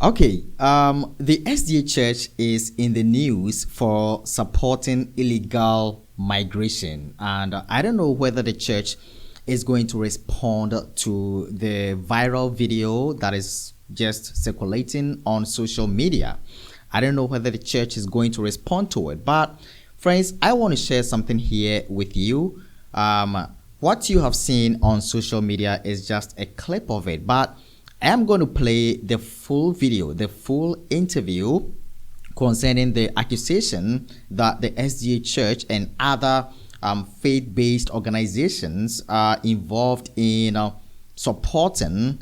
Okay, the SDA Church is in the news for supporting illegal migration, and I don't know whether the church is going to respond to the viral video that is just circulating on social media. I don't know whether the church is going to respond to it, but friends, I want to share something here with you. What you have seen on social media is just a clip of it, but I am going to play the full video, the full interview concerning the accusation that the SDA Church and other faith-based organizations are involved in supporting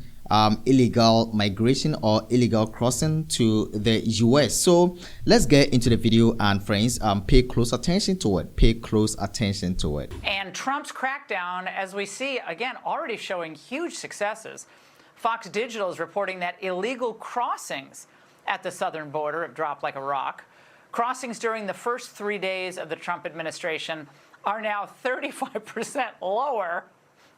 illegal migration or illegal crossing to the US. So let's get into the video, and friends, pay close attention to it. Pay close attention to it. And Trump's crackdown, as we see, again, already showing huge successes. Fox Digital is reporting that illegal crossings at the southern border have dropped like a rock. Crossings during the first 3 days of the Trump administration are now 35% lower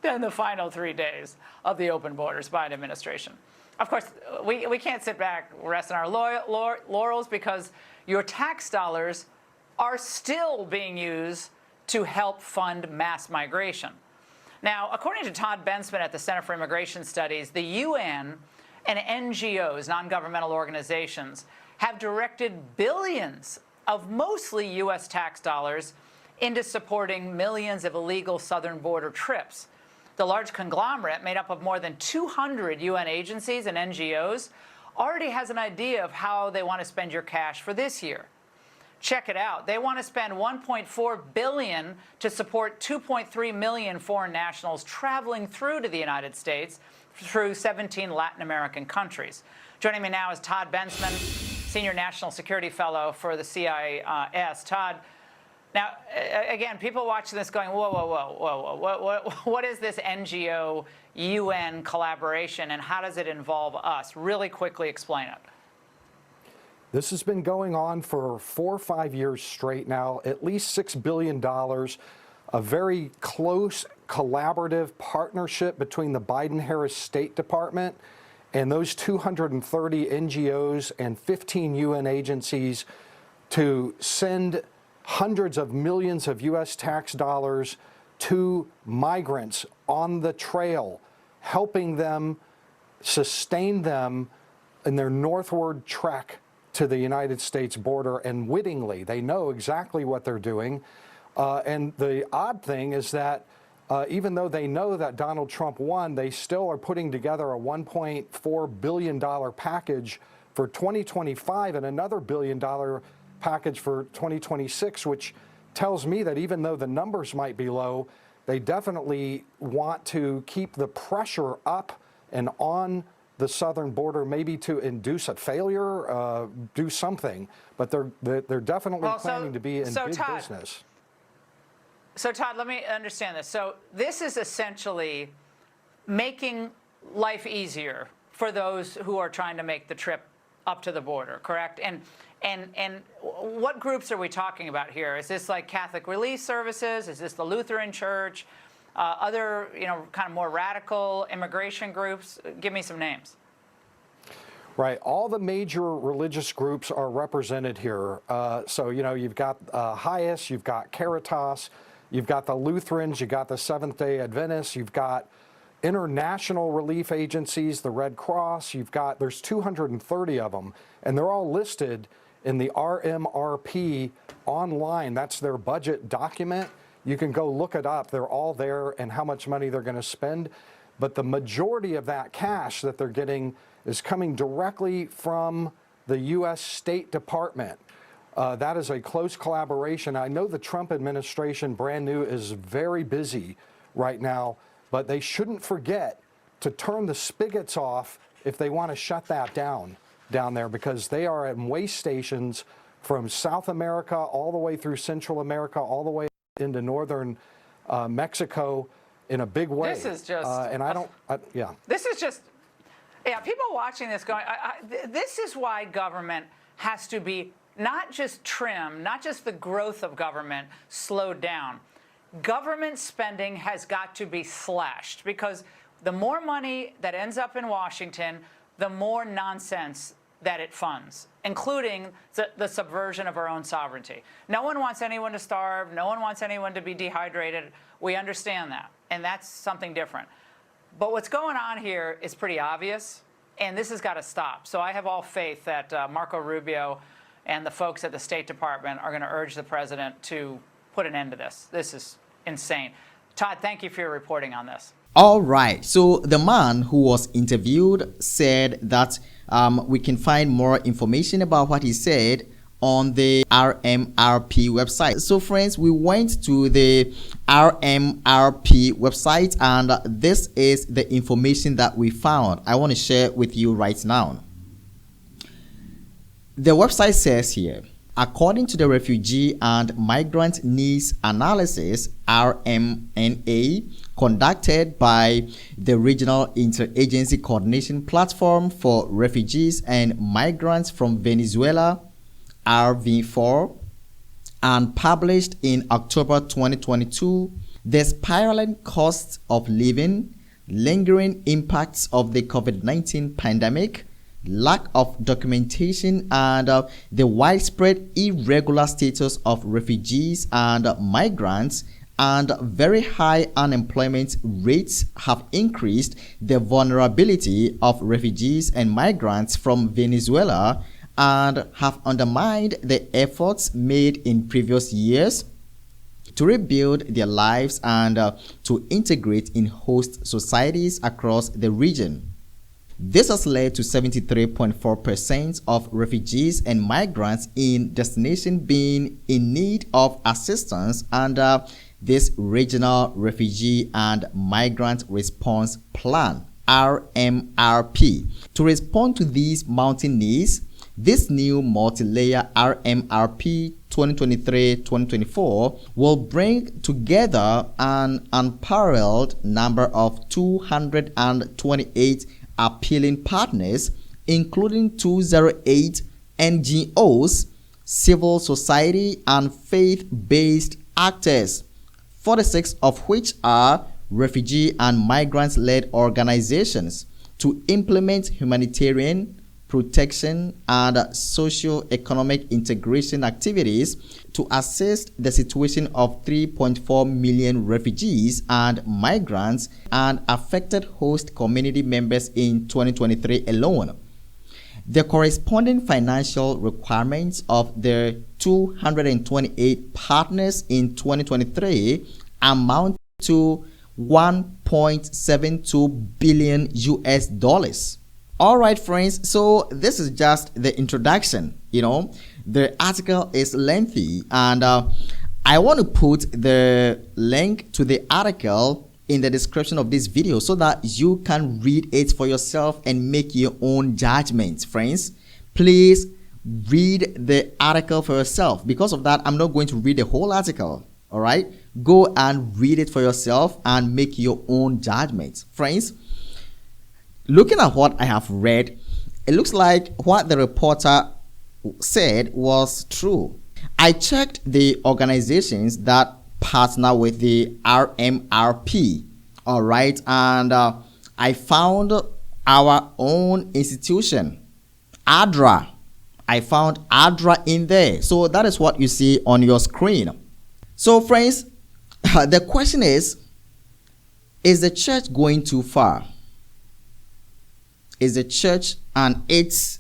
than the final 3 days of the open borders Biden administration. Of course, we can't sit back, rest on our laurels, because your tax dollars are still being used to help fund mass migration. Now, according to Todd Bensman at the Center for Immigration Studies, the UN and NGOs, non-governmental organizations, have directed billions of mostly U.S. tax dollars into supporting millions of illegal southern border trips. The large conglomerate, made up of more than 200 UN agencies and NGOs, already has an idea of how they want to spend your cash for this year. Check it out. They want to spend $1.4 billion to support 2.3 million foreign nationals traveling through to the United States through 17 Latin American countries. Joining me now is Todd Bensman, Senior National Security Fellow for the CIS. Todd, now, again, people watching this going, whoa, whoa, whoa, whoa, whoa, what is this NGO-UN collaboration, and how does it involve us? Really quickly explain it. This has been going on for 4 or 5 years straight now, at least $6 billion, a very close collaborative partnership between the Biden-Harris State Department and those 230 NGOs and 15 UN agencies to send hundreds of millions of U.S. tax dollars to migrants on the trail, helping them, sustain them in their northward trek to the United States border, and wittingly. They know exactly what they're doing. And the odd thing is that even though they know that Donald Trump won, they still are putting together a $1.4 billion package for 2025 and another $1 billion package for 2026, which tells me that even though the numbers might be low, they definitely want to keep the pressure up and on the southern border, maybe to induce a failure, do something, but they're definitely planning to be in big business. So Todd, let me understand this. So this is essentially making life easier for those who are trying to make the trip up to the border, correct? And what groups are we talking about here? Is this like Catholic Relief Services? Is this the Lutheran Church? Other, kind of more radical immigration groups? Give me some names. Right. All the major religious groups are represented here. So, you've got HIAS, you've got Caritas, you've got the Lutherans, you've got the Seventh-day Adventists, you've got international relief agencies, the Red Cross, there's 230 of them, and they're all listed in the RMRP online. That's their budget document. You can go look it up. They're all there, and how much money they're going to spend. But the majority of that cash that they're getting is coming directly from the U.S. State Department. That is a close collaboration. I know the Trump administration, brand new, is very busy right now, but they shouldn't forget to turn the spigots off if they want to shut that down there, because they are at way stations from South America all the way through Central America, all the way into northern Mexico in a big way. This is just, This is just, people watching this going, this is why government has to be not just trimmed, not just the growth of government slowed down. Government spending has got to be slashed, because the more money that ends up in Washington, the more nonsense that it funds, including the subversion of our own sovereignty. No one wants anyone to starve. No one wants anyone to be dehydrated. We understand that, and that's something different. But what's going on here is pretty obvious, and this has got to stop. So I have all faith that Marco Rubio and the folks at the State Department are going to urge the president to put an end to this. This is insane. Todd, thank you for your reporting on this. All right. So the man who was interviewed said that we can find more information about what he said on the RMRP website. So friends, we went to the RMRP website and this is the information that we found. I want to share with you right now. The website says here, according to the Refugee and Migrant Needs Analysis, RMNA, conducted by the Regional Interagency Coordination Platform for Refugees and Migrants from Venezuela, RV4, and published in October 2022, the spiraling costs of living, lingering impacts of the COVID-19 pandemic, lack of documentation, and the widespread irregular status of refugees and migrants and very high unemployment rates have increased the vulnerability of refugees and migrants from Venezuela and have undermined the efforts made in previous years to rebuild their lives and to integrate in host societies across the region. This has led to 73.4% of refugees and migrants in destination being in need of assistance under this Regional Refugee and Migrant Response Plan, RMRP. To respond to these mounting needs, this new multi-layer RMRP 2023-2024 will bring together an unparalleled number of 228 appealing partners, including 208 NGOs, civil society, and faith-based actors, 46 of which are refugee and migrants-led organizations, to implement humanitarian, protection, and socio-economic integration activities to assist the situation of 3.4 million refugees and migrants and affected host community members in 2023 alone. The corresponding financial requirements of the 228 partners in 2023 amount to $1.72 billion US. All right, friends, so this is just the introduction. The article is lengthy, and I want to put the link to the article in the description of this video so that you can read it for yourself and make your own judgments. Friends, please read the article for yourself. Because of that, I'm not going to read the whole article. All right, go and read it for yourself and make your own judgments. Friends, looking at what I have read, it looks like what the reporter said was true. I checked the organizations that partner with the RMRP, all right, and I found our own institution, ADRA. I found ADRA in there. So that is what you see on your screen. So friends, the question is the church going too far? Is the church and its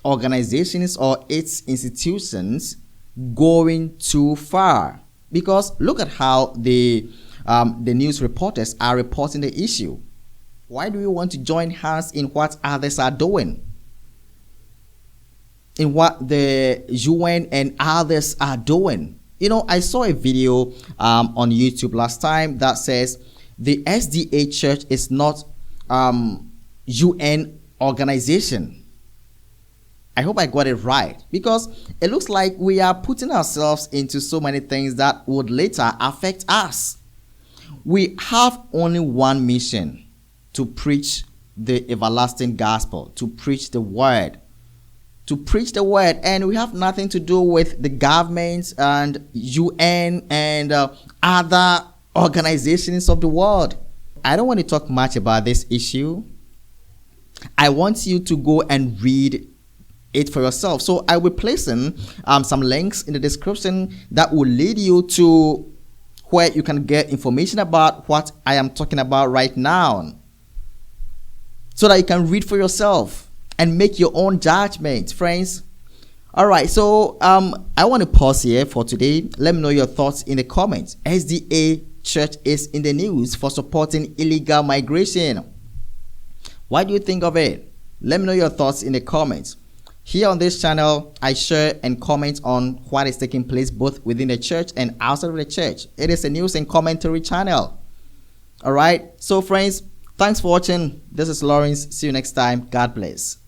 organizations or its institutions going too far? Because look at how the news reporters are reporting the issue. Why do we want to join hands in what others are doing? In what the UN and others are doing? I saw a video on YouTube last time that says the SDA church is not UN organization. I hope I got it right, because it looks like we are putting ourselves into so many things that would later affect us. We have only one mission: to preach the everlasting gospel, to preach the word, and we have nothing to do with the governments and UN and other organizations of the world. I don't want to talk much about this issue. I want you to go and read it for yourself. So I will be placing some links in the description that will lead you to where you can get information about what I am talking about right now, so that you can read for yourself and make your own judgment, friends. All right, so I want to pause here for today. Let me know your thoughts in the comments. SDA Church is in the news for supporting illegal migration. What do you think of it? Let me know your thoughts in the comments. Here on this channel, I share and comment on what is taking place both within the church and outside of the church. It is a news and commentary channel. All right, so friends, thanks for watching. This is Lawrence. See you next time. God bless.